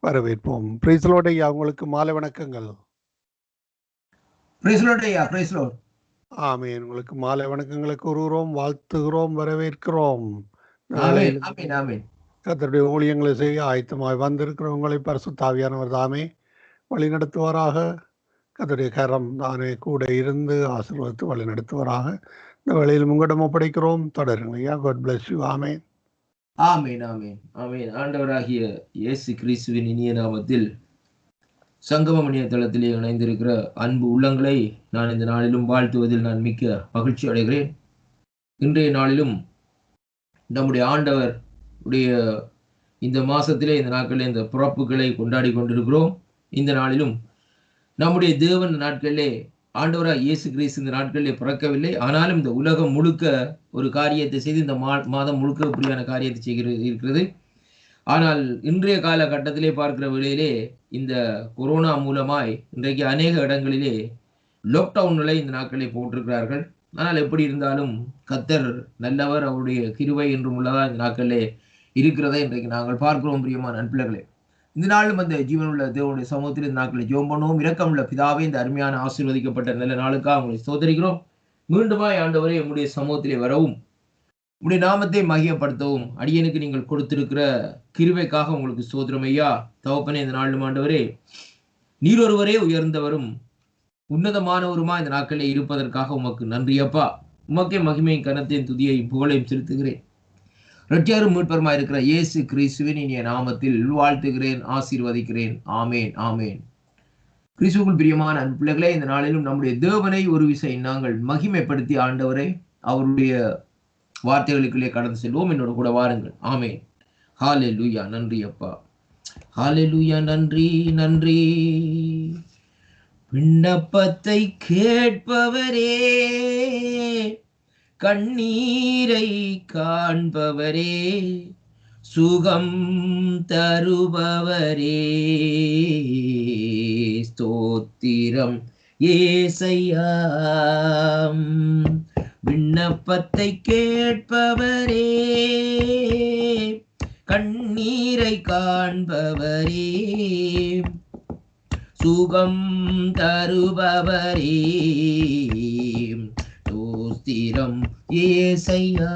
வரவேற்போம். Price Lord ஐயா, உங்களுக்கு மாலை வணக்கங்கள். பிரைஸ் லார்ட் ஐயா, பிரைஸ் லார்ட். ஆமென். உங்களுக்கு மாலை வணக்கங்களை கூறுகிறோம், வாழ்த்துகிறோம், வரவேற்கிறோம். ஆமென், ஆமென், ஆமென். கர்த்தருடைய ஊழியங்களை செய்ய ஆயத்தமாய் வந்திருக்கிறவங்களை பரிசுத்த ஆவியானவர் தாமே வழி நடத்துவாராக. கர்த்தருடைய கரம் தானே கூட இருந்து ஆசீர்வதித்து வழி நடத்துவாராக. இந்த வேளையில் உங்களிடம் ஒப்படைக்கிறோம். தொடருங்க ஐயா. God bless you. ஆமென், ஆமென், ஆமென், ஆமென். ஆண்டவராகிய இயேசு கிறிஸ்துவின் இனிய நாமத்தில் சங்கமம் இணையதளத்திலே இணைந்திருக்கிற அன்பு உள்ளங்களை நான் இந்த நாளிலும் வாழ்த்துவதில் நான் மிக்க மகிழ்ச்சி அடைகிறேன். இன்றைய நாளிலும் நம்முடைய ஆண்டவர் உடைய இந்த மாசத்திலே, இந்த நாட்களிலே இந்த பிறப்புகளை கொண்டாடி கொண்டிருக்கிறோம். இந்த நாளிலும் நம்முடைய தேவன் நாட்களிலே ஆண்டவராக இயேசு கிறிஸ்து இந்த நாட்களிலே பிறக்கவில்லை. ஆனாலும் இந்த உலகம் முழுக்க ஒரு காரியத்தை செய்து இந்த மாதம் முழுக்க இப்படியான காரியத்தை இருக்கிறது. ஆனால் இன்றைய காலகட்டத்திலே பார்க்கிற வேளையிலே இந்த கொரோனா மூலமாய் இன்றைக்கு அநேக இடங்களிலே லாக்டவுன்களை இந்த நாட்களை போட்டிருக்கிறார்கள். ஆனால் எப்படி இருந்தாலும் கர்த்தர் நல்லவர், அவருடைய கிருபை என்றும் உள்ளதா இந்த நாட்களிலே இருக்கிறதை இன்றைக்கு நாங்கள் பார்க்கிறோம். பிரியமான நண்பர்களே, இந்த நாளும் அந்த ஜீவனுள்ள தேவனுடைய சமூகத்தில் இந்த நாட்களை ஜெபம் பண்ணுவோம். இரக்கமுள்ள பிதாவே, இந்த அருமையான ஆசீர்வதிக்கப்பட்ட நல்ல நாளுக்காக உங்களை ஸ்தோத்திரிக்கிறோம். மீண்டுமாய் ஆண்டவரே உம்முடைய சமூகத்திலே வரவும், உம்முடைய நாமத்தை மகிமைப்படுத்தவும் அடியனுக்கு நீங்கள் கொடுத்திருக்கிற கிருபைக்காக உங்களுக்கு ஸ்தோத்திரம் ஐயா. தகப்பனே, இந்த நாளும் ஆண்டவரே நீர் ஒருவரே உயர்ந்தவரும் உன்னதமானவருமா இந்த நாட்களிலே இருப்பதற்காக உமக்கு நன்றி அப்பா. உமக்கே மகிமையும் கனத்தையும் துதியையும் புகழையும் செலுத்துகிறேன். இரட்சகரும் மீட்பருமாய் இருக்கிற இயேசு கிறிஸ்துவின் இனிய நாமத்தில் வாழ்த்துகிறேன், ஆசீர்வதிக்கிறேன். ஆமேன், ஆமேன். கிறிஸ்துவுக்குள் பிரியமான அன்பு பிள்ளைகளே, இந்த நாளிலும் நம்முடைய தேவனை ஒரு விசை நாங்கள் மகிமைப்படுத்தி ஆண்டவரை அவருடைய வார்த்தைகளுக்குள்ளே கடந்து செல்வோம். என்னோட கூட வாருங்கள். ஆமேன். ஹல்லேலூயா. நன்றி அப்பா. ஹல்லேலூயா. நன்றி, நன்றி. விண்ணப்பத்தை கேட்பவரே, கண்ணீரை காண்பவரே, சுகம் தருபவரே, ஸ்தோத்திரம் ஏசையா. விண்ணப்பத்தை கேட்பவரே, கண்ணீரை காண்பவரே, சுகம் தருபவரே, ஸ்தோத்திரம் ஏசையா.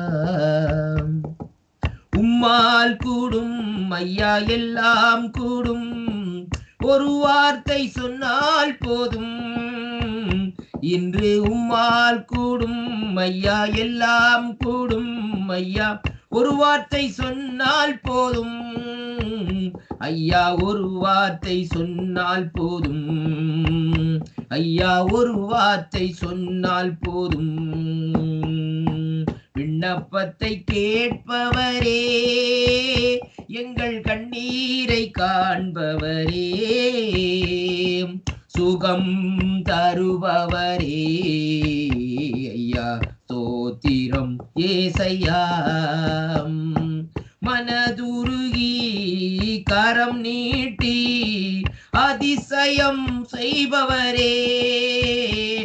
உம்மால் கூடும் ஐயா, எல்லாம் கூடும், ஒரு வார்த்தை சொன்னால் போதும். இன்று உம்மால் கூடும் ஐயா, எல்லாம் கூடும் ஐயா, ஒரு வார்த்தை சொன்னால் போதும் ஐயா, ஒரு வார்த்தை சொன்னால் போதும் ஐயா, ஒரு வார்த்தை சொன்னால் போதும். விண்ணப்பத்தை கேட்பவரே, எங்கள் கண்ணீரை காண்பவரே, சுகம் தருபவரே, ஐயா ஸ்தோத்திரம் ஏசையா. மனதுருகி கரம் நீட்டி அதிசயம் செய்பவரே,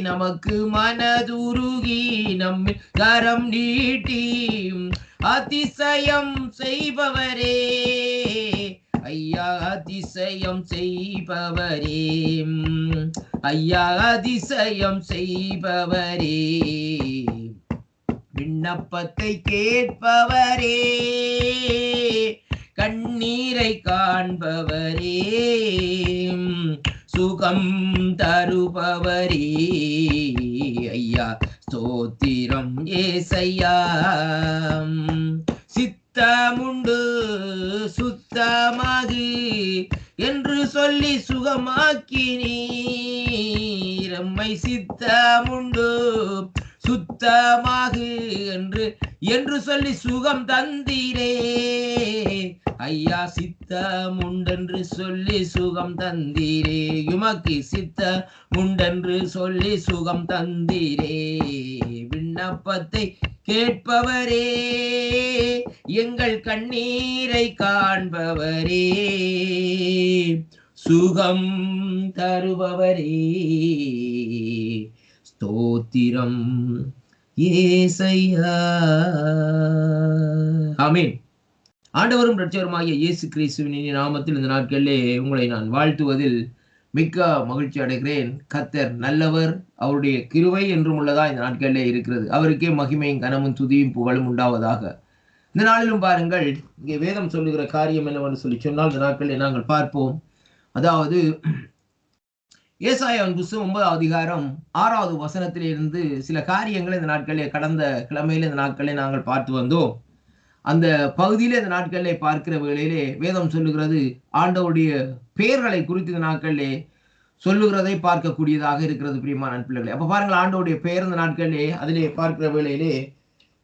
நமக்கு மனதுருகி நம் கரம் நீட்டி அதிசயம் செய்பவரே, ஐயா அதிசயம் செய்பவரே, ஐயா அதிசயம் செய்பவரே. விண்ணப்பத்தை கேட்பவரே, கண்ணீரை காண்பவரே, சுகம் தருபவரே, ஐயா ஸ்தோத்திரம் ஏசையா. சித்தமுண்டு சுத்தமாகு என்று சொல்லி சுகமாக்கினீர், எம்மை சித்தமுண்டு சுத்தமாகு என்று சொல்லி சுகம் தந்தீரே, ஐயா சித்தமுண்டென்று சொல்லி சுகம் தந்தீரே, உமக்கு சித்தமுண்டென்று சொல்லி சுகம் தந்தீரே. விண்ணப்பத்தை கேட்பவரே, எங்கள் கண்ணீரை காண்பவரே, சுகம் தருபவரே, ஸ்தோத்திரம் ஏசையா. ஆமென். ஆண்டவரும் இரட்சகருமாகிய இயேசு கிறிஸ்துவின் இனிய நாமத்தில் இந்த நாட்களிலே உங்களை நான் வாழ்த்துவதில் மிக்க மகிழ்ச்சி அடைகிறேன். கர்த்தர் நல்லவர், அவருடைய கிருபை என்றும் உள்ளதா இந்த நாட்களிலே இருக்கிறது. அவருக்கே மகிமையும் கனமும் துதியும் புகழும் உண்டாவதாக. இந்த நாளிலும் பாருங்கள், இங்கே வேதம் சொல்லுகிற காரியம் என்னவென்று சொல்லி சொன்னால் இந்த நாட்களிலே நாங்கள் பார்ப்போம். அதாவது ஏசாயாவின் புத்தகம் 9வது அதிகாரம் 6வது வசனத்திலிருந்து சில காரியங்களை இந்த நாட்களிலே கடந்த கிழமையில இந்த நாட்களிலே நாங்கள் பார்த்து வந்தோம். அந்த பகுதியிலே இந்த நாட்களிலே பார்க்கிற வேளையிலே வேதம் சொல்லுகிறது, ஆண்டவருடைய பெயர்களை குறித்து இந்த நாட்களிலே சொல்லுகிறதை பார்க்கக்கூடியதாக இருக்கிறது பிரியமான பிள்ளைகளே. அப்ப பாருங்கள், ஆண்டவருடைய பெயர் இந்த நாட்களிலே அதிலே பார்க்கிற வேளையிலே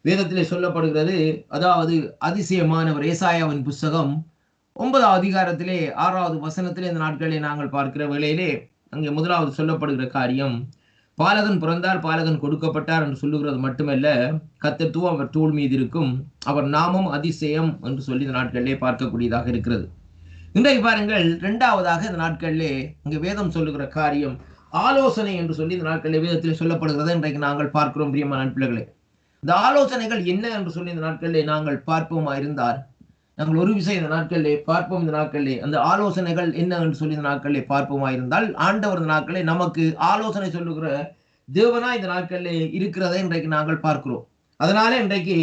வேதத்திலே சொல்லப்படுகிறது. அதாவது அதிசயமானவர். ஏசாயாவின் புத்தகம் 9வது அதிகாரத்திலே 6வது வசனத்திலே இந்த நாட்களிலே நாங்கள் பார்க்கிற வேளையிலே அங்கே முதலாவது சொல்லப்படுகிற காரியம், பாலகன் பிறந்தார், பாலகன் கொடுக்கப்பட்டார் என்று சொல்லுகிறது மட்டுமல்ல, கர்த்தத்துவம் அவர் தோள் மீது இருக்கும், அவர் நாமம் அதிசயம் என்று சொல்லி இந்த நாட்களிலே பார்க்கக்கூடியதாக இருக்கிறது. இன்றைக்கு பாருங்கள், இரண்டாவதாக இந்த நாட்களிலே இங்கே வேதம் சொல்லுகிற காரியம் ஆலோசனை என்று சொல்லி இந்த நாட்களிலே வேதத்திலே சொல்லப்படுகிறதை இன்றைக்கு நாங்கள் பார்க்கிறோம் பிரியமான பிள்ளைகளே. இந்த ஆலோசனைகள் என்ன என்று சொல்லி இந்த நாட்களிலே நாங்கள் பார்ப்போமா இருந்தால், நாங்கள் ஒரு விஷயம் இந்த நாட்களிலே பார்ப்போம். இந்த நாட்களிலே அந்த ஆலோசனைகள் என்ன என்று சொல்லி இந்த நாட்களிலே பார்ப்போமா இருந்தால், ஆண்டவர் இந்த நாட்களிலே நமக்கு ஆலோசனை சொல்லுகிற தேவனா இந்த நாட்களிலே இருக்கிறதை இன்றைக்கு நாங்கள் பார்க்கிறோம். அதனால இன்றைக்கு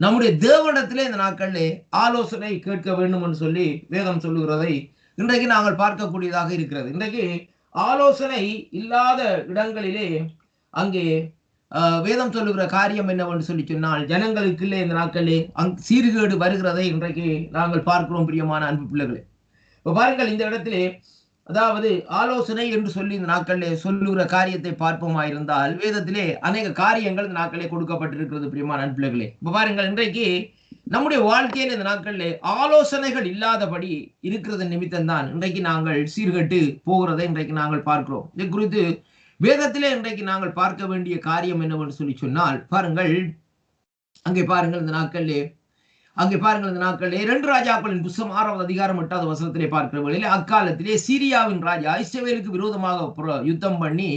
நம்முடைய தேவனிடத்திலே இந்த நாட்களிலே ஆலோசனை கேட்க வேண்டும் என்று சொல்லி வேதம் சொல்லுகிறதை இன்றைக்கு நாங்கள் பார்க்கக்கூடியதாக இருக்கிறது. இன்றைக்கு ஆலோசனை இல்லாத இடங்களிலே அங்கே வேதம் சொல்லுகிற காரியம் என்னவென்று சொல்லி சொன்னால், ஜனங்களுக்குள்ளே இந்த நாட்களிலே சீர்கேடு வருகிறதை இன்றைக்கு நாங்கள் பார்க்கிறோம் பிரியமான அன்பு பிள்ளைகளே. இப்ப பாருங்கள், இந்த இடத்திலே அதாவது ஆலோசனை என்று சொல்லி இந்த நாட்களிலே சொல்லுகிற காரியத்தை பார்ப்போமா இருந்தால், வேதத்திலே அநேக காரியங்கள் இந்த நாட்களிலே கொடுக்கப்பட்டிருக்கிறது பிரியமான அன்பு பிள்ளைகளே. இப்ப பாருங்கள், இன்றைக்கு நம்முடைய வாழ்க்கையில் இந்த நாட்களிலே ஆலோசனைகள் இல்லாதபடி இருக்கிறது நிமித்தம் தான் இன்றைக்கு நாங்கள் சீர்கட்டு போகிறதை இன்றைக்கு நாங்கள் பார்க்கிறோம். இது குறித்து வேதத்திலே இன்றைக்கு நாங்கள் பார்க்க வேண்டிய காரியம் என்னவென்று சொல்லி சொன்னால், பாருங்கள் அங்கே பாருங்கள் இந்த நாட்களிலே 2 ராஜாக்களின் புத்தகம் 6வது அதிகாரம் 8வது வசனத்திலே பார்க்கிற வேளையிலே, அக்காலத்திலே சீரியாவின் ராஜா இஸ்ரவேலுக்கு விரோதமாக யுத்தம் பண்ணி,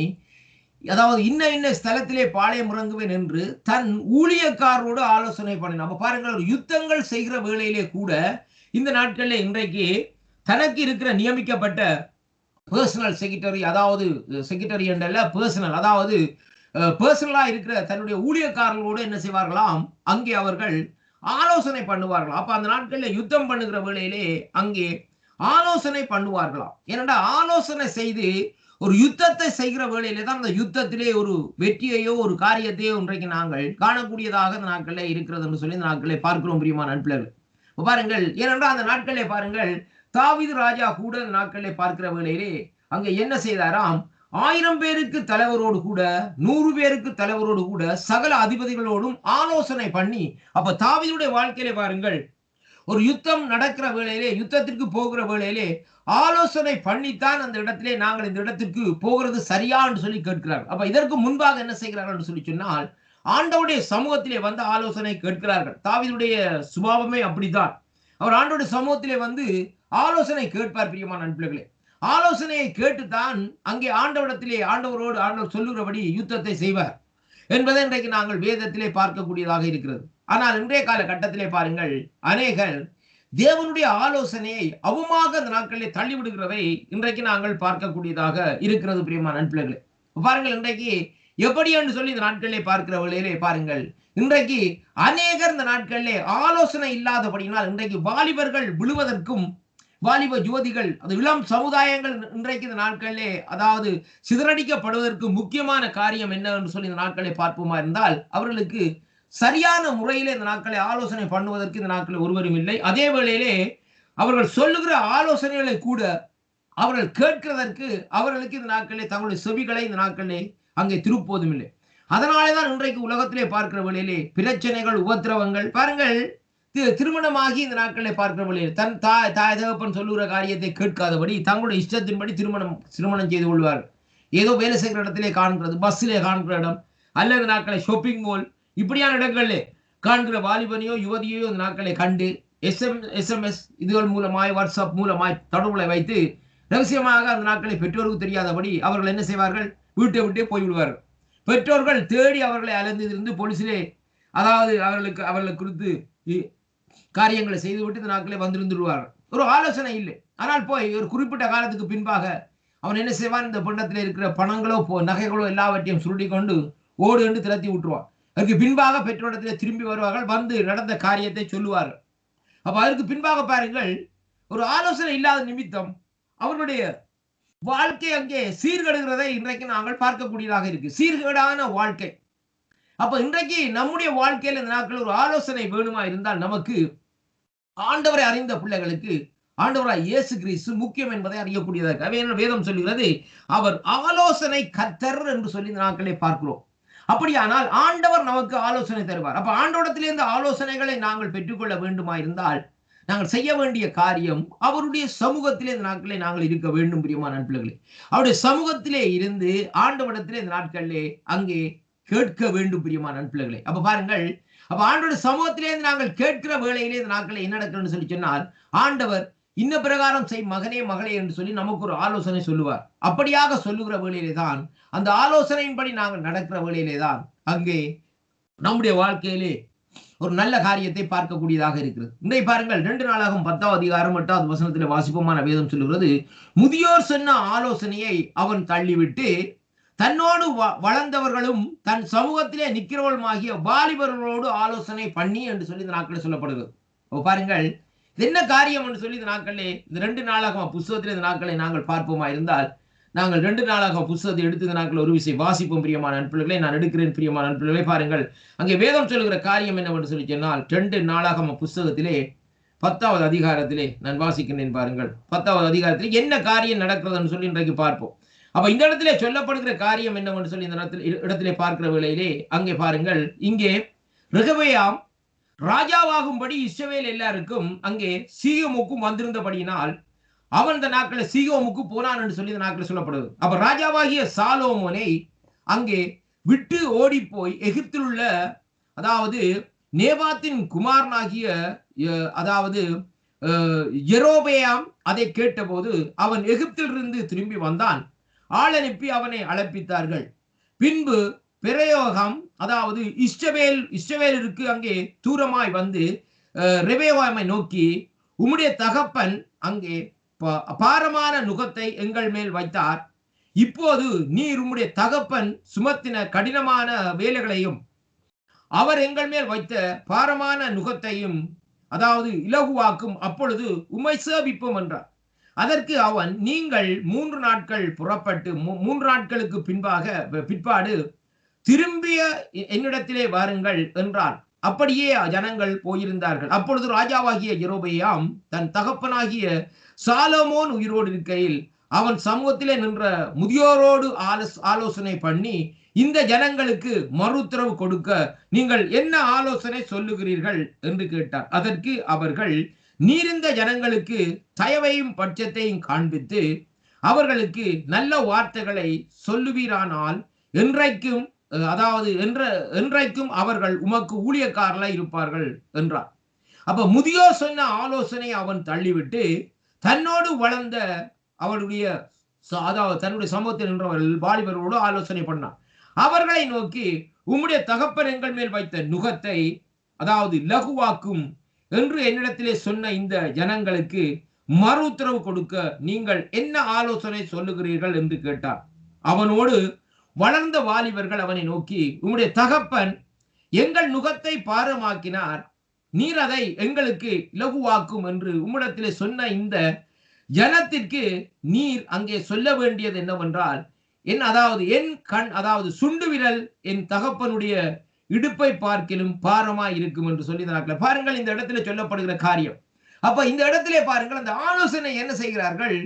அதாவது இன்ன ஸ்தலத்திலே பாளையம் இறங்குவேன் என்று தன் ஊழியக்காரரோடு ஆலோசனை பண்ணினார். அப்ப பாருங்கள், யுத்தங்கள் செய்கிற வேளையிலே கூட இந்த நாட்களிலே இன்றைக்கு தனக்கு இருக்கிற நியமிக்கப்பட்ட பர்சனல் செக்ரட்டரி, அதாவது செக்ரட்டரி என்றல்ல பர்சனல், அதாவது பர்சனலா இருக்கிற தன்னுடைய ஊழியக்காரர்களோடு என்ன செய்வார்களாம், அங்கே அவர்கள் ஆலோசனை பண்ணுவார்களாம். அப்ப அந்த நாட்களில் யுத்தம் பண்ணுகிற வேளையிலே அங்கே ஆலோசனை பண்ணுவார்களாம். ஏனென்றா ஆலோசனை செய்து ஒரு யுத்தத்தை செய்கிற வேளையிலே தான் அந்த யுத்தத்திலே ஒரு வெற்றியையோ ஒரு காரியத்தையோ இன்றைக்கு நாங்கள் காணக்கூடியதாக அந்த நாட்களிலே இருக்கிறது என்று சொல்லி இந்த நாட்களை பார்க்கிறோம் பிரியமான நண்பர்கள். பாருங்கள், ஏனென்றால் அந்த நாட்களிலே பாருங்கள், தாவீது ராஜா கூட அந்த நாட்களிலே பார்க்கிற வேளையிலே அங்கே என்ன செய்தாராம், 1000 பேருக்கு தலைவரோடு கூட 100 பேருக்கு தலைவரோடு கூட சகல அதிபதிகளோடும் ஆலோசனை பண்ணி, அப்ப தாவீதுடைய வாழ்க்கையிலே பாருங்கள், ஒரு யுத்தம் நடக்கிற வேளையிலே, யுத்தத்திற்கு போகிற வேளையிலே ஆலோசனை பண்ணித்தான் அந்த இடத்திலே நாங்கள் இந்த இடத்திற்கு போகிறது சரியா என்று சொல்லி கேட்கிறார். அப்ப இதற்கு முன்பாக என்ன செய்கிறார்கள் என்று சொல்லி சொன்னால், ஆண்டவருடைய சமூகத்திலே வந்து ஆலோசனை கேட்கிறார்கள். தாவீதுடைய சுபாவமே அப்படித்தான். அவர் ஆண்டவருடைய சமூகத்திலே வந்து ஆலோசனை கேட்பார் பிரியமான நண்பர்களே. ஆலோசனையை கேட்டுத்தான் அங்கே ஆண்டவரோடு ஆண்டவர் சொல்லுகிறபடி யுத்தத்தை செய்வார் என்பதை இன்றைக்கு நாங்கள் வேதத்திலே பார்க்கக்கூடியதாக இருக்கிறது. ஆனால் இன்றைய கால கட்டத்திலே பாருங்கள், அநேகர் தேவனுடைய ஆலோசனையை அவமாக அந்த நாட்களிலே தள்ளிவிடுகிறதை இன்றைக்கு நாங்கள் பார்க்கக்கூடியதாக இருக்கிறது பிரியமான நண்பர்களே. பாருங்கள், இன்றைக்கு எப்படி என்று சொல்லி இந்த நாட்களிலே பார்க்கிற வேளையிலே பாருங்கள், இன்றைக்கு அநேகர் இந்த நாட்களிலே ஆலோசனை இல்லாதபடியினால் இன்றைக்கு வாலிபர்கள் விழுவதற்கும், வாலிப ஜோதிகள், அது இளம் சமுதாயங்கள் இன்றைக்கு இந்த நாட்களிலே அதாவது சிதறடிக்கப்படுவதற்கு முக்கியமான காரியம் என்ன என்று சொல்லி இந்த நாட்களை பார்ப்போமா இருந்தால், அவர்களுக்கு சரியான முறையிலே இந்த நாட்களை ஆலோசனை பண்ணுவதற்கு இந்த நாட்களில் ஒருவரும் இல்லை. அதே வேளையிலே அவர்கள் சொல்லுகிற ஆலோசனைகளை கூட அவர்கள் கேட்கிறதற்கு அவர்களுக்கு இந்த நாட்களிலே தங்களுடைய செவிகளை இந்த நாட்களிலே அங்கே திருப்புவதும் இல்லை. அதனாலேதான் இன்றைக்கு உலகத்திலே பார்க்கிற வேளையிலே பிரச்சனைகள், உபத்திரவங்கள். பாருங்கள், திருமணமாகி இந்த நாட்களை பார்க்கிற வேளையில் தன் தாய் தகப்பன் சொல்லுகிற காரியத்தை கேட்காதபடி தங்களுடைய இஷ்டத்தின்படி திருமணம் செய்து கொள்வார்கள். ஏதோ வேலை செய்கிற இடத்திலே காண்கிறது, பஸ்ஸிலே காண்கிற இடம், அல்லது நாட்களை ஷாப்பிங் மால், இப்படியான இடங்களிலே காண்கிற வாலிபனையோ யுவதியோ இந்த நாட்களை கண்டு SMS இதுகள் மூலமாய், வாட்ஸ்அப் மூலமாய் தொடர்புகளை வைத்து ரகசியமாக அந்த நாட்களை பெற்றோருக்கு தெரியாதபடி அவர்கள் என்ன செய்வார்கள், வீட்டை விட்டே போய்விடுவார்கள். பெற்றோர்கள் தேடி அவர்களை அலைந்திருந்து போலீசிலே, அதாவது அவர்களுக்கு குறித்து காரியங்களை செய்துவிட்டு இந்த நாட்களே வந்திருந்துருவார்கள். ஒரு ஆலோசனை இல்லை. ஆனால் போய் ஒரு குறிப்பிட்ட காலத்துக்கு பின்பாக அவன் என்ன செய்வான், இந்த பண்டத்தில் இருக்கிற பணங்களோ நகைகளோ எல்லாவற்றையும் சுருட்டி கொண்டு ஓடு என்று திரட்டி விட்டுருவான். அதற்கு பின்பாக பெற்றோரிடத்திலே திரும்பி வருவார்கள், வந்து நடந்த காரியத்தை சொல்லுவார்கள். அப்ப அதற்கு பின்பாக பாருங்கள், ஒரு ஆலோசனை இல்லாத நிமித்தம் அவர்களுடைய வாழ்க்கை அங்கே சீர்கெடுகிறதை இன்றைக்கு நாங்கள் பார்க்கக்கூடியதாக இருக்கு. சீர்கேடான வாழ்க்கை. அப்ப இன்றைக்கு நம்முடைய வாழ்க்கையில இந்த நாட்கள் ஒரு ஆலோசனை வேணுமா இருந்தால், நமக்கு ஆண்டவரை அறிந்த பிள்ளைகளுக்கு ஆண்டவராய் இயேசு கிறிஸ்து முக்கியம் என்பதை அறியக்கூடியதாக வேதம் சொல்லுகிறது. அவர் ஆலோசனை கர்த்தர் என்று சொல்லி இந்த நாட்களை பார்க்கிறோம். அப்படியானால் ஆண்டவர் நமக்கு ஆலோசனை தருவார். அப்ப ஆண்டவரிடத்திலிருந்து ஆலோசனைகளை நாங்கள் பெற்றுக்கொள்ள வேண்டுமா இருந்தால், நாங்கள் செய்ய வேண்டிய காரியம் அவருடைய சமூகத்திலே இந்த நாட்களை நாங்கள் இருக்க வேண்டும். பிரியமான நண்பர்களே, அவருடைய சமூகத்திலே இருந்து ஆண்டவரிடத்திலே இந்த நாட்களிலே அங்கே கேட்க வேண்டும். பிரியமான நண்பர்களே, அப்ப பாருங்கள், அப்ப ஆண்டவருடைய சமூகத்திலே நாங்கள் கேட்கிற வேளையிலே இந்த நாட்களை என்ன நடக்கிறன்னு சொல்லி சொன்னால், ஆண்டவர் இன்ன பிரகாரம் செய் மகனே மகளே என்று சொல்லி நமக்கு ஒரு ஆலோசனை சொல்லுவார். அப்படியாக சொல்லுகிற வேளையிலே தான், அந்த ஆலோசனையின்படி நாங்கள் நடக்கிற வேளையிலே தான் அங்கே நம்முடைய வாழ்க்கையிலே ஒரு நல்ல காரியத்தை பார்க்கக்கூடியதாக இருக்கிறது. இன்றை பாருங்கள், 2 நாளாகும் 10ஆம் அதிகாரம் 8வது வசனத்தில் வாசிப்போமான வேதம் சொல்லுகிறது, முதியோர் சொன்ன ஆலோசனையை அவன் தள்ளிவிட்டு தன்னோடு வளர்ந்தவர்களும் தன் சமூகத்திலே நிற்கிறவர்களுமாகிய வாலிபர்களோடு ஆலோசனை பண்ணி என்று சொல்லி இந்த நாட்களில் சொல்லப்படுகிறது. பாருங்கள், என்ன காரியம் என்று சொல்லி இந்த நாட்களிலே, இந்த 2 நாளாகும் புஸ்தகத்திலே இந்த நாட்களை நாங்கள் பார்ப்போமா இருந்தால், நாங்கள் 2 நாளாகும் புஸ்தகத்தை எடுத்து இந்த நாட்கள் ஒரு விஷயம் வாசிப்போம். பிரியமான நண்பர்களே, நான் எடுக்கிறேன். பிரியமான நண்பர்களே, பாருங்கள், அங்கே வேதம் சொல்லுகிற காரியம் என்னவென்று சொல்லி சொன்னால், 2 நாளாகும் புஸ்தகத்திலே 10வது அதிகாரத்திலே நான் வாசிக்கிறேன். பாருங்கள், 10வது அதிகாரத்திலே என்ன காரியம் நடக்கிறதுன்னு சொல்லி இன்றைக்கு பார்ப்போம். அப்ப இந்த இடத்திலே சொல்லப்படுகிற காரியம் என்னவென்று சொல்லி இந்த இடத்திலே பார்க்கிற வேளையிலே அங்கே பாருங்கள், இங்கே ரெகொபெயாம் ராஜாவாகும்படி இஸ்ரவேல் எல்லாருக்கும் அங்கே சீகோமுக்கும் வந்திருந்தபடியினால் அவன் இந்த நாட்களில் சீகோமுக்கு போனான் என்று சொல்லி இந்த நாட்களில் சொல்லப்படுது. அப்ப ராஜாவாகிய சாலோமோனை அங்கே விட்டு ஓடி போய் எகிப்தில் உள்ள, அதாவது நேபாத்தின் குமாரனாகிய, அதாவது யெரொபெயாம் அதை கேட்டபோது அவன் எகிப்திலிருந்து திரும்பி வந்தான். ஆள் அனுப்பி அவனை அழைப்பித்தார்கள். பின்பு பெரயோகம், அதாவது இஸ்ரவேலிற்கு அங்கே தூரமாய் வந்து ரெபெயாமை நோக்கி, உம்முடைய தகப்பன் அங்கே பாரமான நுகத்தை எங்கள் மேல் வைத்தார். இப்போது நீர் உம்முடைய தகப்பன் சுமத்தின கடினமான வேலைகளையும் அவர் எங்கள் மேல் வைத்த பாரமான நுகத்தையும், அதாவது இலகுவாக்கும். அப்பொழுது உம்மை சேவிப்போம் என்றார். அதற்கு அவன், நீங்கள் 3 நாட்கள் புறப்பட்டு 3 நாட்களுக்கு பிற்பாடு திரும்பிய என்னிடத்திலே வாருங்கள் என்றான். அப்படியே ஜனங்கள் போயிருந்தார்கள். அப்பொழுது ராஜாவாகிய யெரொபெயாம் தன் தகப்பனாகிய சாலமோன் உயிரோடு இருக்கையில் அவன் சமூகத்திலே நின்ற முதியோரோடு ஆலோசனை பண்ணி, இந்த ஜனங்களுக்கு மறு உத்தரவு கொடுக்க நீங்கள் என்ன ஆலோசனை சொல்லுகிறீர்கள் என்று கேட்டார். அதற்கு அவர்கள், நீர் இந்த ஜனங்களுக்கு தயவையும் பட்சத்தையும் காண்பித்து அவர்களுக்கு நல்ல வார்த்தைகளை சொல்லுவீரானால் என்றைக்கும், அதாவது என்றைக்கும் அவர்கள் உமக்கு ஊழியக்காரர்களாய் இருப்பார்கள் என்றார். அப்ப முதியோர் சொன்ன ஆலோசனை அவன் தள்ளிவிட்டு தன்னோடு வளர்ந்த அவளுடைய, அதாவது தன்னுடைய சமூகத்தில் நின்றவர்கள் வாலிபர்களோடு ஆலோசனை பண்ணான். அவர்களை நோக்கி, உம்முடைய தகப்பன் எங்கள் மேல் வைத்த நுகத்தை, அதாவது லகுவாக்கும் என்று என்னிடத்திலே சொன்ன இந்த ஜனங்களுக்கு மறு உத்தரவு கொடுக்க நீங்கள் என்ன ஆலோசனை சொல்லுகிறீர்கள் என்று கேட்டார். அவனோடு வளர்ந்த வாலிபர்கள் அவனை நோக்கி, உம்முடைய தகப்பன் எங்கள் நுகத்தை பாரமாக்கினார், நீர் அதை எங்களுக்கு இலகுவாக்கும் என்று உம்மிடத்திலே சொன்ன இந்த ஜனத்திற்கு நீர் அங்கே சொல்ல வேண்டியது என்னவென்றால், என் கண், அதாவது சுண்டு விரல் என் தகப்பனுடைய இடுப்பை பார்க்கிலும் பாரமாய் இருக்கும் என்று சொல்லி பாருங்கள் இந்த இடத்துல சொல்லப்படுகிற காரியம். அப்ப இந்த இடத்திலே பாருங்கள், அந்த ஆலோசனை என்ன செய்கிறார்கள்,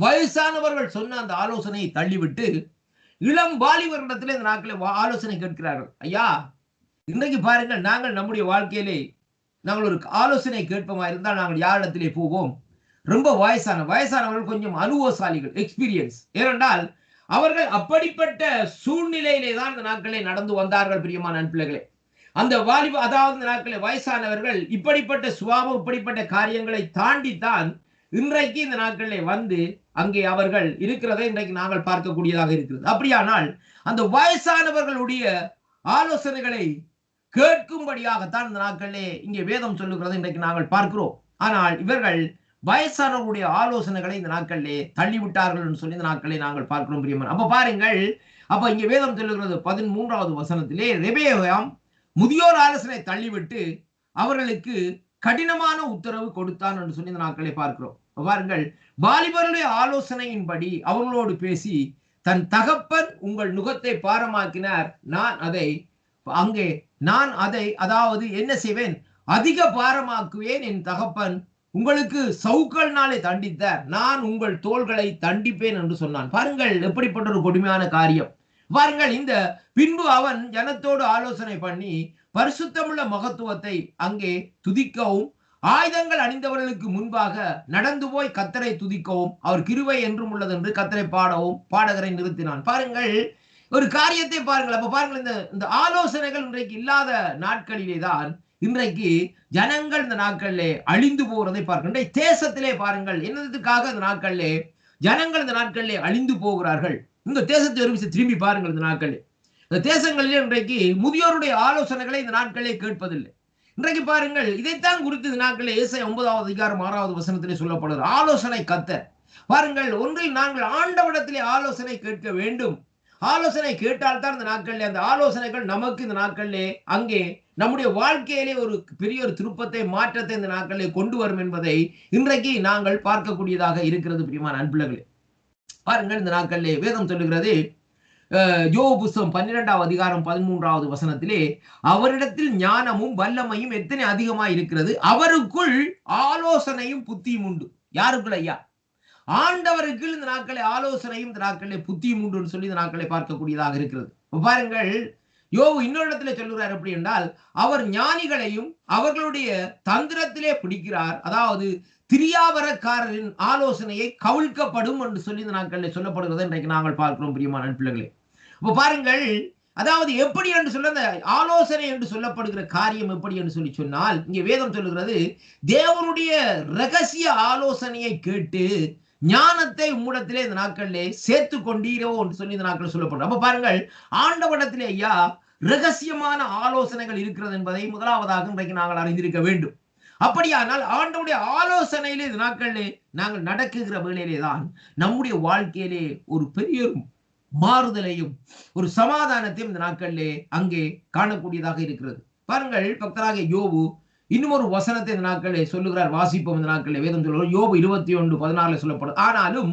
வயசானவர்கள் சொன்ன அந்த ஆலோசனையை தள்ளிவிட்டு இளம் வாலிபரிடத்திலே இந்த நாட்களில் ஆலோசனை கேட்கிறார்கள். ஐயா, இன்றைக்கு பாருங்கள், நாங்கள் நம்முடைய வாழ்க்கையிலே நாங்கள் ஒரு ஆலோசனை கேட்போமா இருந்தால் நாங்கள் யாரிடத்திலே போவோம்? ரொம்ப வயசானவர்கள், கொஞ்சம் அனுபவசாலிகள், எக்ஸ்பீரியன்ஸ். ஏனென்றால் அவர்கள் அப்படிப்பட்ட சூழ்நிலையிலே தான் இந்த நாட்களை நடந்து வந்தார்கள். பிரியமான நண்பர்களே, அந்த அதாவது இந்த நாட்களை வயசானவர்கள் இப்படிப்பட்ட சுபாவம், இப்படிப்பட்ட காரியங்களை தாண்டித்தான் இன்றைக்கு இந்த நாட்களிலே வந்து அங்கே அவர்கள் இருக்கிறதை இன்றைக்கு நாங்கள் பார்க்கக்கூடியதாக இருக்கிறது. அப்படியானால் அந்த வயசானவர்களுடைய ஆலோசனைகளை கேட்கும்படியாகத்தான் இந்த நாட்களிலே இங்கே வேதம் சொல்லுகிறது இன்றைக்கு நாங்கள் பார்க்கிறோம். ஆனால் இவர்கள் வயசானவர்களுடைய ஆலோசனைகளை இந்த நாட்களிலே தள்ளிவிட்டார்கள் என்று சொல்லி இந்த நாட்களை நாங்கள் பார்க்கிறோம் பிரியமான. அப்ப பாருங்கள், அப்ப இங்கே வேதம் சொல்லுகிறது 13வது வசனத்திலே, ரெபெயாம் முதியோர் ஆலோசனை தள்ளிவிட்டு அவர்களுக்கு கடினமான உத்தரவு கொடுத்தான் என்று சொல்லி இந்த நாட்களை பார்க்கிறோம். பாருங்கள், வாலிபருடைய ஆலோசனையின்படி அவர்களோடு பேசி தன் தகப்பன் உங்கள் நுகத்தை பாரமாக்கினார், நான் அதை அதாவது என்ன செய்வேன், அதிக பாரமாக்குவேன், என் தகப்பன் உங்களுக்கு சவுக்கள் நாளை தண்டித்தார், நான் உங்கள் தோள்களை தண்டிப்பேன் என்று சொன்னான். பாருங்கள் எப்படிப்பட்ட ஒரு கொடுமையான காரியம். பாருங்கள், இந்த பின்பு அவன் ஜனத்தோடு ஆலோசனை பண்ணி பரிசுத்தமுள்ள மகத்துவத்தை அங்கே துதிக்கவும், ஆயுதங்கள் அணிந்தவர்களுக்கு முன்பாக நடந்து போய் கர்த்தரை துதிக்கவும், அவர் கிருபை என்றும் உள்ளது என்று கர்த்தரை பாடவும் பாடகரை நிறுத்தினான். பாருங்கள் ஒரு காரியத்தை பாருங்கள். அப்ப பாருங்கள், இந்த ஆலோசனைகள் இன்றைக்கு இல்லாத நாட்களிலே தான் இன்றைக்கு ஜனங்கள் இந்த நாட்களிலே அழிந்து போகிறதை பார்க்கின்ற தேசத்திலே பாருங்கள், என்னதுக்காக இந்த நாட்களிலே ஜனங்கள் இந்த நாட்களிலே அழிந்து போகிறார்கள். இந்த தேசத்தை ஒரு விஷயம் திரும்பி பாருங்கள். இந்த நாட்களில் இந்த தேசங்களிலே இன்றைக்கு முதியோருடைய ஆலோசனைகளை இந்த நாட்களிலே கேட்பதில்லை. இன்றைக்கு பாருங்கள், இதைத்தான் குறித்து இந்த நாட்களில் ஏசாயா 9வது அதிகாரம் 6வது வசனத்திலே சொல்லப்படுகிறது. ஆலோசனை கர்த்தர். பாருங்கள், ஒன்றில் நாங்கள் ஆண்டவரிடத்திலே ஆலோசனை கேட்க வேண்டும். ஆலோசனை கேட்டால்தான் இந்த நாட்களிலே அந்த ஆலோசனைகள் நமக்கு இந்த நாட்களிலே அங்கே நம்முடைய வாழ்க்கையிலே ஒரு பெரிய ஒரு திருப்பத்தை, மாற்றத்தை இந்த நாட்களிலே கொண்டு வரும் என்பதை இன்றைக்கு நாங்கள் பார்க்கக்கூடியதாக இருக்கிறது பிரியமான அன்பிள்ளைகளே. பாருங்கள், இந்த நாட்களிலே வேதம் சொல்லுகிறது, யோபு புஸ்தகம் 12வது அதிகாரம் 13வது வசனத்திலே, அவரிடத்தில் ஞானமும் வல்லமையும் எத்தனை அதிகமாய் இருக்கிறது, அவருக்குள் ஆலோசனையும் புத்தியும் உண்டு. யாருக்குள் ஐயா? ஆண்டவருக்கு இந்த நாட்களை ஆலோசனையும் இந்த நாட்களை புத்தியும் உண்டு சொல்லி இந்த நாட்களை பார்க்கக்கூடியதாக இருக்கிறது. பாருங்கள், யோபு இன்னொரு இடத்துல சொல்லுகிறார் எப்படி என்றால், அவர் ஞானிகளையும் அவர்களுடைய தந்திரத்திலே பிடிக்கிறார், அதாவது திரியாவரக்காரரின் ஆலோசனையை கவிழ்க்கப்படும் என்று சொல்லி இந்த நாட்களில் சொல்லப்படுகிறது இன்றைக்கு நாங்கள் பார்க்கிறோம் பிரியமான பிள்ளைகளே. இப்ப பாருங்கள், அதாவது எப்படி என்று சொல்ல, அந்த ஆலோசனை என்று சொல்லப்படுகிற காரியம் எப்படி என்று சொல்லி சொன்னால், இங்கே வேதம் சொல்லுகிறது, தேவனுடைய ரகசிய ஆலோசனையை கேட்டு ஞானத்தை உம்மிடத்திலே இந்த நாட்களிலே சேர்த்து கொண்டீரோ என்று சொல்லி இந்த நாட்கள் சொல்லப்படுறது. அப்ப பாருங்கள், ஆண்டவரிடத்திலே ஐயா ரகசியமான ஆலோசனைகள் இருக்கிறது என்பதை முதலாவதாக இன்றைக்கு நாங்கள் அறிந்திருக்க வேண்டும். அப்படியானால் ஆண்டவருடைய ஆலோசனையிலே இந்த நாட்களிலே நாங்கள் நடக்குகிற வேளையிலே தான் நம்முடைய வாழ்க்கையிலே ஒரு பெரிய மாறுதலையும் ஒரு சமாதானத்தையும் இந்த நாட்களிலே அங்கே காணக்கூடியதாக இருக்கிறது. பாருங்கள், பக்தராகிய யோபு இன்னும் ஒரு வசனத்தை இந்த நாட்களிலே சொல்லுகிறார், வாசிப்போம். இந்த நாட்களிலே வேதம் சொல்லுவோம், யோபு 21:16 சொல்லப்படும், ஆனாலும்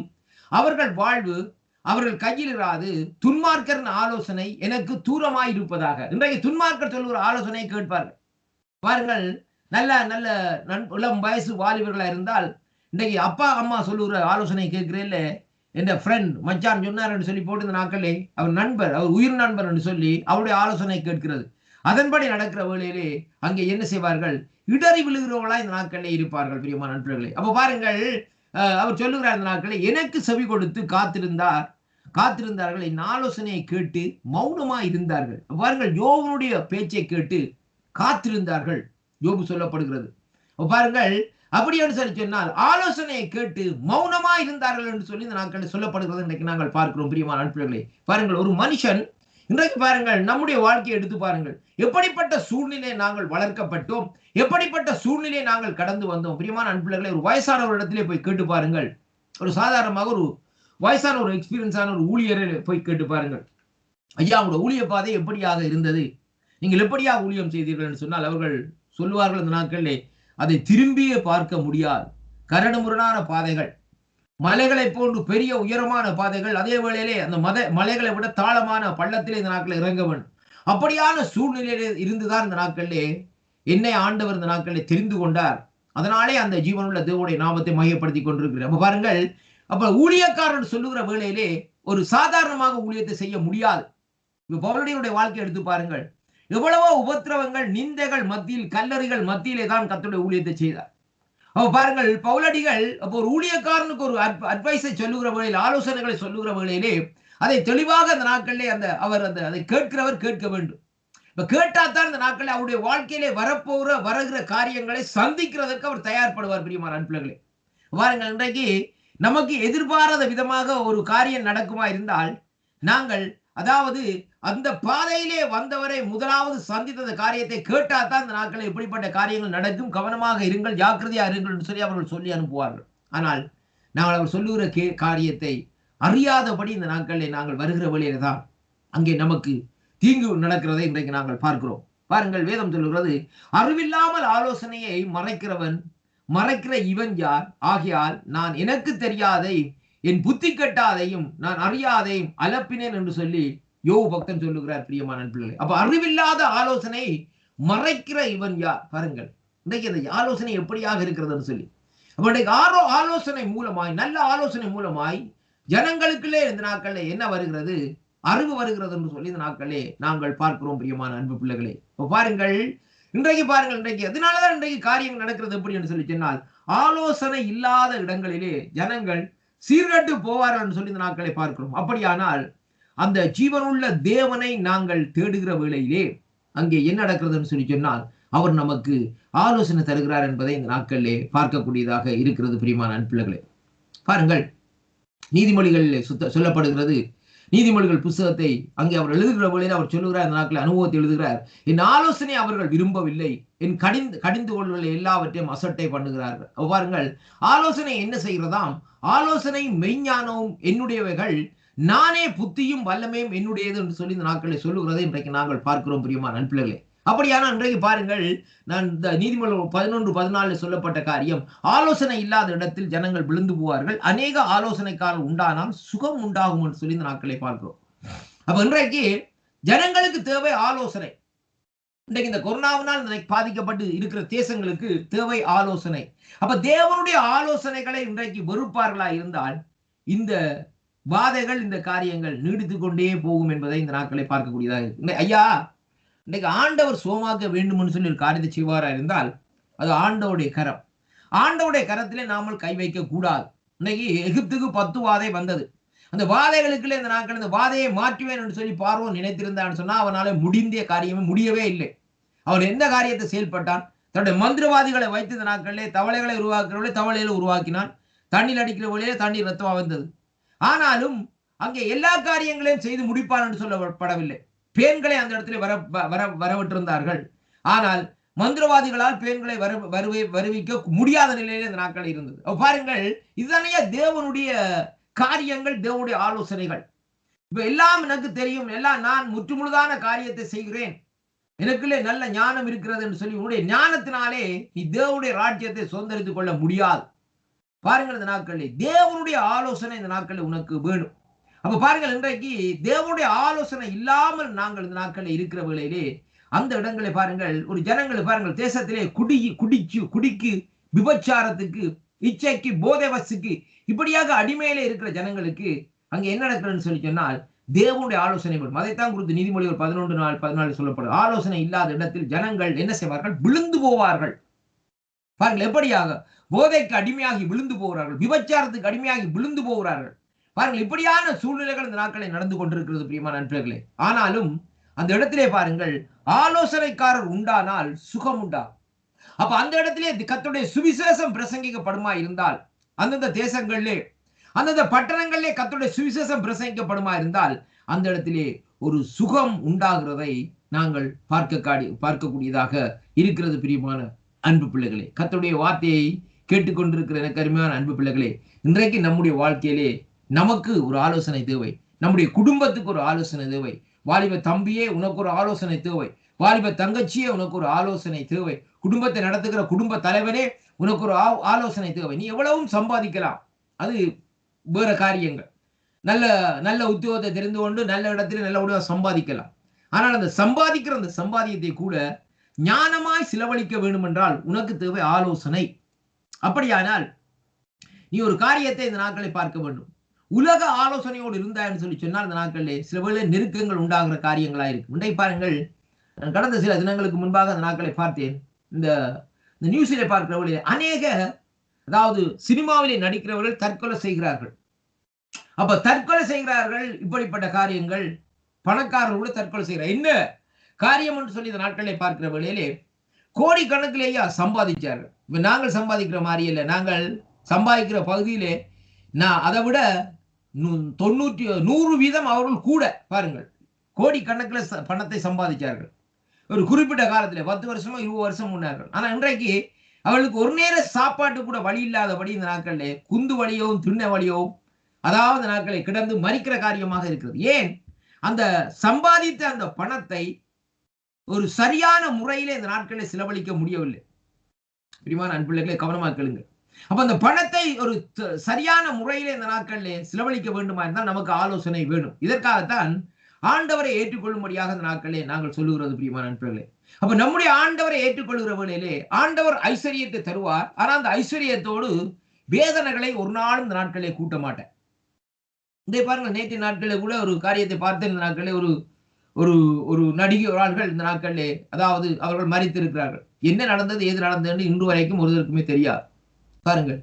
அவர்கள் வாழ்வு அவர்கள் கையில் இராது, துன்மார்க்கரின் ஆலோசனை எனக்கு தூரமாய் இருப்பதாக. இன்றைக்கு துன்மார்க்கர் சொல்லுகிற ஆலோசனையை கேட்பார்கள். பாருங்கள், நல்ல நல்ல இளம் வயசு வாலிபர்களா இருந்தால் இன்றைக்கு அப்பா அம்மா சொல்லுகிற ஆலோசனை கேட்கிறேன், என் ஃப்ரெண்ட் மச்சான் சொன்னார் என்று சொல்லி போட்டு இந்த நாட்களே அவர் நண்பர், அவர் உயிர் நண்பர் என்று சொல்லி அவருடைய ஆலோசனை கேட்கிறது. அதன்படி நடக்கிற வேளையிலே அங்கே என்ன செய்வார்கள், இடறி விழுகிறவர்களா இந்த நாட்களிலே இருப்பார்கள் பிரியமான நண்பர்களே. அப்ப பாருங்கள், அவர் சொல்லுகிறார் இந்த நாட்களே, எனக்கு செவி கொடுத்து காத்திருந்தார்கள், என் ஆலோசனையை கேட்டு மௌனமா இருந்தார்கள். பாருங்கள், யோபுடைய பேச்சை கேட்டு காத்திருந்தார்கள் யோபு சொல்லப்படுகிறது. பாருங்கள், அப்படி என்று சொல்லி சொன்னால் ஆலோசனையை கேட்டு மௌனமா இருந்தார்கள் என்று சொல்லி இந்த நாட்களில் சொல்லப்படுகிறது இன்றைக்கு நாங்கள் பார்க்கிறோம் பிரியமான நண்பர்களே. பாருங்கள், ஒரு மனுஷன் இன்றைக்கு பாருங்கள், நம்முடைய வாழ்க்கையை எடுத்து பாருங்கள், எப்படிப்பட்ட சூழ்நிலை நாங்கள் வளர்க்கப்பட்டோம், எப்படிப்பட்ட சூழ்நிலையை நாங்கள் கடந்து வந்தோம் பிரியமான நண்பர்களே. ஒரு வயசான ஒரு இடத்திலே போய் கேட்டு பாருங்கள், ஒரு சாதாரணமாக ஒரு வயசான ஒரு எக்ஸ்பீரியன்ஸான ஒரு ஊழியரை போய் கேட்டு பாருங்கள், ஐயா உங்களோட ஊழிய பாதை எப்படியாக இருந்தது, நீங்கள் எப்படியாக ஊழியம் செய்தீர்கள் என்று சொன்னால் அவர்கள் சொல்லுவார்கள், இந்த நாட்களிலே அதை திரும்பியே பார்க்க முடியாது, கரடு முரடான பாதைகள், மலைகளை போன்று பெரிய உயரமான பாதைகள், அதே வேளையிலே அந்த மலைகளை விட தாளமான பள்ளத்திலே இந்த நாட்களில் இறங்க வேண்டும். அப்படியான சூழ்நிலையிலே இருந்துதான் இந்த நாட்களிலே என்னை ஆண்டவர் இந்த நாட்களிலே தெரிந்து கொண்டார். அதனாலே அந்த ஜீவனுள்ள தேவனுடைய நாமத்தை மையப்படுத்தி கொண்டிருக்கிறார். அப்ப பாருங்கள், அப்ப ஊழியக்காரன் சொல்லுகிற வேளையிலே ஒரு சாதாரணமாக ஊழியத்தை செய்ய முடியாது. இப்ப பவுலடியுடைய வாழ்க்கை எடுத்து பாருங்கள், எவ்வளவோ உபத்திரவங்கள், நிந்தைகள் மத்தியில், கல்லறிகள் மத்தியிலே தான் கர்த்தருடைய ஊழியத்தை செய்தார். அப்ப பாருங்கள், பவுலடிகள் அப்போ ஒரு ஊழியக்காரனுக்கு ஒரு அட்வைஸை சொல்லுகிற வேளையில், ஆலோசனைகளை சொல்லுகிற வேளையிலே அதை தெளிவாக அந்த நாட்களிலே அதை கேட்கிறவர் கேட்க வேண்டும். இப்ப கேட்டாத்தான் இந்த நாட்களில் அவருடைய வாழ்க்கையிலே வருகிற காரியங்களை சந்திக்கிறதற்கு அவர் தயார்படுவார் பிரியமான அன்பிள்ளைகளே. பாருங்கள், இன்றைக்கு நமக்கு எதிர்பாராத விதமாக ஒரு காரியம் நடக்குமா இருந்தால் நாங்கள் அதாவது அந்த பாதையிலே வந்தவரை முதலாவது சந்தித்த காரியத்தை கேட்டாதான் இந்த நாட்களில் இப்படிப்பட்ட காரியங்கள் நடக்கும், கவனமாக இருங்கள், ஜாக்கிரதையா இருங்கள் என்று சொல்லி அவர்கள் சொல்லி அனுப்புவார்கள். ஆனால் நாங்கள் அவர் சொல்லுகிற காரியத்தை அறியாதபடி இந்த நாட்களில் நாங்கள் வருகிற வழியில தான் அங்கே நமக்கு தீங்கு நடக்கிறதை இன்றைக்கு நாங்கள் பார்க்கிறோம். பாருங்கள், வேதம் சொல்லுகிறது, அறிவில்லாமல் ஆலோசனையை மறைக்கிற இவன் யார்? ஆகையால் நான் எனக்கு தெரியாதை என் புத்தி கெட்டாதையும் நான் அறியாதையும் அலப்பினேன் என்று சொல்லி யோபு பக்தன் சொல்லுகிறார். பிரியமான நண்பர்களே, அப்ப அறிவில்லாத ஆலோசனை மறைக்கிற இவன் யார்? பாருங்கள், இன்றைக்கு அந்த ஆலோசனை எப்படியாக இருக்கிறதுன்னு சொல்லி அப்ப இன்றைக்கு ஆலோசனை மூலமாய், நல்ல ஆலோசனை மூலமாய் ஜனங்களுக்குள்ளே இந்த நாட்களில் என்ன வருகிறது? அறிவு வருகிறது என்று சொல்லி இந்த நாட்களே நாங்கள் பார்க்கிறோம். பிரியமான அன்பு பிள்ளைகளே, பாருங்கள், இன்றைக்கு அதனாலதான் இன்றைக்கு காரியங்கள் நடக்கிறது எப்படி என்று சொல்லி சொன்னால், ஆலோசனை இல்லாத இடங்களிலே ஜனங்கள் சீர்கட்டு போவார்கள் என்று சொல்லி இந்த நாட்களை பார்க்கிறோம். அப்படியானால் அந்த ஜீவனுள்ள தேவனை நாங்கள் தேடுகிற வேளையிலே அங்கே என்ன நடக்கிறதுன்னு சொல்லி சொன்னால், அவர் நமக்கு ஆலோசனை தருகிறார் என்பதை இந்த நாட்களிலே பார்க்கக்கூடியதாக இருக்கிறது. பிரியமான அன்பிள்ளைகளே, பாருங்கள், நீதிமொழிகளில் சொல்லப்படுகிறது. நீதிமொழிகள் புத்தகத்தை அங்கே அவர் எழுதுகிற வேளையில் அவர் சொல்லுகிறார், இந்த நாட்களில் அனுபவத்தை எழுதுகிறார், என் ஆலோசனை அவர்கள் விரும்பவில்லை, என் கடிந்து கொள்வதை எல்லாவற்றையும் அசட்டை பண்ணுகிறார்கள். பாருங்கள், ஆலோசனை என்ன செய்கிறதாம்? ஆலோசனை மெய்ஞானமும் என்னுடையவைகள், நானே புத்தியும் வல்லமையும் என்னுடையது என்று சொல்லி இந்த நாட்களை சொல்லுகிறதை இன்றைக்கு நாங்கள் பார்க்கிறோம். பிரியமான நண்பர்களே, அப்படியான இன்றைக்கு பாருங்கள், நான் இந்த நீதிமொழி 11:14 சொல்லப்பட்ட காரியம், ஆலோசனை இல்லாத இடத்தில் ஜனங்கள் விழுந்து போவார்கள், அநேக ஆலோசனைக்காரர் உண்டானால் சுகம் உண்டாகும் என்று சொல்லி இந்த நாட்களை பார்க்கிறோம். அப்ப இன்றைக்கு ஜனங்களுக்கு தேவை ஆலோசனை. இன்றைக்கு இந்த கொரோனாவினால் பாதிக்கப்பட்டு இருக்கிற தேசங்களுக்கு தேவை ஆலோசனை. அப்ப தேவனுடைய ஆலோசனைகளை இன்றைக்கு வெறுப்பார்களா இருந்தால் இந்த வாதைகள், இந்த காரியங்கள் நீடித்துக் கொண்டே போகும் என்பதை இந்த நாட்களை பார்க்கக்கூடியதாக இருக்கு. ஐயா, இன்னைக்கு ஆண்டவர் சோமாக்க வேண்டும் சொல்லி ஒரு காரியத்தை செய்வாரா இருந்தால் அது ஆண்டவருடைய கரம். ஆண்டவருடைய கரத்திலே நாமல் கை வைக்க கூடாது. இன்னைக்கு எகிப்துக்கு 10 வாதை வந்தது. அந்த வாதைகளுக்குள்ள இந்த நாட்கள் இந்த வாதையை மாற்றுவேன் என்று சொல்லி பார்வோன் நினைத்திருந்தான்னு சொன்னா அவனால முடிந்த காரியமே முடியவே இல்லை. அவன் எந்த காரியத்தை செயல்பட்டான்? தன்னுடைய மந்திரவாதிகளை வைத்து இந்த நாட்களிலே தவளைகளை உருவாக்குறவர்களே தவளைகளை உருவாக்கினான். தண்ணீர் அடிக்கிற வழியிலே தண்ணீர் ரத்தமா வந்தது. ஆனாலும் அங்கே எல்லா காரியங்களையும் செய்து முடிப்பான் என்று சொல்லப்படவில்லை. பேன்களை அந்த இடத்துல வரவிட்டிருந்தார்கள். ஆனால் மந்திரவாதிகளால் பேன்களை வருவிக்க முடியாத நிலையில இந்த நாட்கள் இருந்தது. பாருங்கள், இதுதானே தேவனுடைய காரியங்கள், தேவனுடைய ஆலோசனைகள். இப்ப எல்லாம் எனக்கு தெரியும், எல்லாம் நான் முற்றுமுழுதான காரியத்தை செய்கிறேன், எனக்குள்ளே நல்ல ஞானம் இருக்கிறது என்று சொல்லி உன்னுடைய ஞானத்தினாலே நீ தேவனுடைய ராஜ்யத்தை சுதந்திரித்துக் கொள்ள முடியாது. பாருங்கள், இந்த நாட்களில் தேவனுடைய ஆலோசனை இந்த நாட்களில் உனக்கு வேணும். அப்ப பாருங்கள், இன்றைக்கு தேவனுடைய ஆலோசனை இல்லாமல் நாங்கள் இந்த நாட்களில் இருக்கிற வேளையிலே அந்த இடங்களை பாருங்கள், ஒரு ஜனங்களை பாருங்கள், தேசத்திலே குடிக்கு, விபச்சாரத்துக்கு, இச்சைக்கு, போதைவசுக்கு, இப்படியாக அடிமையிலே இருக்கிற ஜனங்களுக்கு அங்க என்ன நடக்கிறதுன்னு சொல்லி சொன்னால் தேவனுடைய ஆலோசனை வரும். அதைத்தான் குறித்து நீதிமொழிகள் 11:14 சொல்லப்படும். ஆலோசனை இல்லாத இடத்தில் ஜனங்கள் என்ன செய்வார்கள்? விழுந்து போவார்கள். பாருங்கள், எப்படியாக போதைக்கு அடிமையாகி விழுந்து போகிறார்கள், விபச்சாரத்துக்கு அடிமையாகி விழுந்து போகிறார்கள். பாருங்கள், இப்படியான சூழ்நிலைகள் இந்த நாட்களில் நடந்து கொண்டிருக்கிறது. பிரியமான நண்பர்களே, ஆனாலும் அந்த இடத்திலே பாருங்கள், ஆலோசனைக்காரர் உண்டானால் சுகம் உண்டா. அப்ப அந்த இடத்திலே கர்த்தருடைய சுவிசேஷம் பிரசங்கிக்கப்படுமா இருந்தால், அந்தந்த தேசங்களிலே, அந்தந்த பட்டணங்களிலே கர்த்தருடைய சுவிசேஷம் பிரசங்கிக்கப்படுமா இருந்தால் அந்த இடத்திலே ஒரு சுகம் உண்டாகிறதை நாங்கள் பார்க்கக்கூடியதாக இருக்கிறது. பிரியமான அன்பு பிள்ளைகளே, கர்த்தருடைய வார்த்தையை கேட்டுக்கொண்டிருக்கிற எனக்கு அருமையான அன்பு பிள்ளைகளே, இன்றைக்கு நம்முடைய வாழ்க்கையிலே நமக்கு ஒரு ஆலோசனை தேவை. நம்முடைய குடும்பத்துக்கு ஒரு ஆலோசனை தேவை. வாலிப தம்பியே, உனக்கு ஒரு ஆலோசனை தேவை. வாலிப தங்கச்சியே, உனக்கு ஒரு ஆலோசனை தேவை. குடும்பத்தை நடத்துகிற குடும்ப தலைவனே, உனக்கு ஒரு ஆலோசனை தேவை. நீ எவ்வளவும் சம்பாதிக்கலாம், அது வேற காரியங்கள். நல்ல நல்ல உத்தியோகத்தை தெரிந்து கொண்டு நல்ல இடத்துல நல்ல உடனே சம்பாதிக்கலாம். ஆனால் அந்த சம்பாதிக்கிற அந்த சம்பாதியத்தை கூட ஞானமாய் செலவழிக்க வேண்டும் என்றால் உனக்கு தேவை ஆலோசனை. அப்படியானால் நீ ஒரு காரியத்தை இந்த நாட்களை பார்க்க வேண்டும். உலக ஆலோசனையோடு இருந்தான்னு சொல்லி சொன்னால் இந்த நாட்களில் சில வேளை நெருக்கங்கள் உண்டாகிற காரியங்களா இருக்கு. உண்டை பாருங்கள், கடந்த சில தினங்களுக்கு முன்பாக அந்த நாட்களை பார்த்தேன். இந்த நியூஸிலே பார்க்கிறவர்களே அநேக, அதாவது சினிமாவிலே நடிக்கிறவர்கள் தற்கொலை செய்கிறார்கள். அப்ப தற்கொலை செய்கிறார்கள். இப்படிப்பட்ட காரியங்கள் பணக்காரர்கள் கூட தற்கொலை செய்கிறார். என்ன காரியம் என்று சொல்லி இந்த நாட்களை பார்க்கிற வேளையிலே கோடிக்கணக்கிலேயே சம்பாதிச்சார்கள். இப்ப நாங்கள் சம்பாதிக்கிற மாதிரி இல்லை. நாங்கள் சம்பாதிக்கிற பகுதியிலே நான் அதை விட 100% அவர்கள் கூட பாருங்கள் கோடிக்கணக்கில் பணத்தை சம்பாதிச்சார்கள் ஒரு குறிப்பிட்ட காலத்துல 10 வருஷமோ 20 வருஷம் முன்னார்கள். ஆனா இன்றைக்கு அவர்களுக்கு ஒரு நேர சாப்பாட்டு கூட வழி இல்லாதபடி இந்த நாட்களிலே குந்து வழியவும் திண்ண வழியவும் அதாவது நாட்களை கிடந்து மறிக்கிற காரியமாக இருக்கிறது. ஏன்? அந்த சம்பாதித்த அந்த பணத்தை ஒரு சரியான முறையிலே இந்த நாட்களை செலவழிக்க முடியவில்லை. பிரியமான அன்பிள்ளைகளை கவனமாக கேளுங்க. அப்ப அந்த பணத்தை ஒரு சரியான முறையிலே இந்த நாட்களிலே செலவழிக்க வேண்டுமா இருந்தால் நமக்கு ஆலோசனை வேணும். இதற்காகத்தான் ஆண்டவரை ஏற்றுக்கொள்ளும்படியாக இந்த நாட்களே நாங்கள் சொல்லுகிறது பிரியமான நண்பர்களே. அப்ப நம்முடைய ஆண்டவரை ஏற்றுக்கொள்கிற வேளையிலே ஆண்டவர் ஐஸ்வர்யத்தை தருவார். ஆனா அந்த ஐஸ்வர்யத்தோடு வேதனைகளை ஒரு நாளும் இந்த நாட்களே கூட்ட மாட்டேன். இதே பாருங்க, நேற்று நாட்களே கூட ஒரு காரியத்தை பார்த்து இந்த நாட்களே ஒரு ஒரு ஒரு நடிகை ஆள்கள் இந்த நாட்களே அதாவது அவர்கள் மரித்திருக்கிறார்கள். என்ன நடந்தது ஏது நடந்ததுன்னு இன்று வரைக்கும் ஒருவருக்குமே தெரியாது. பாருங்கள்,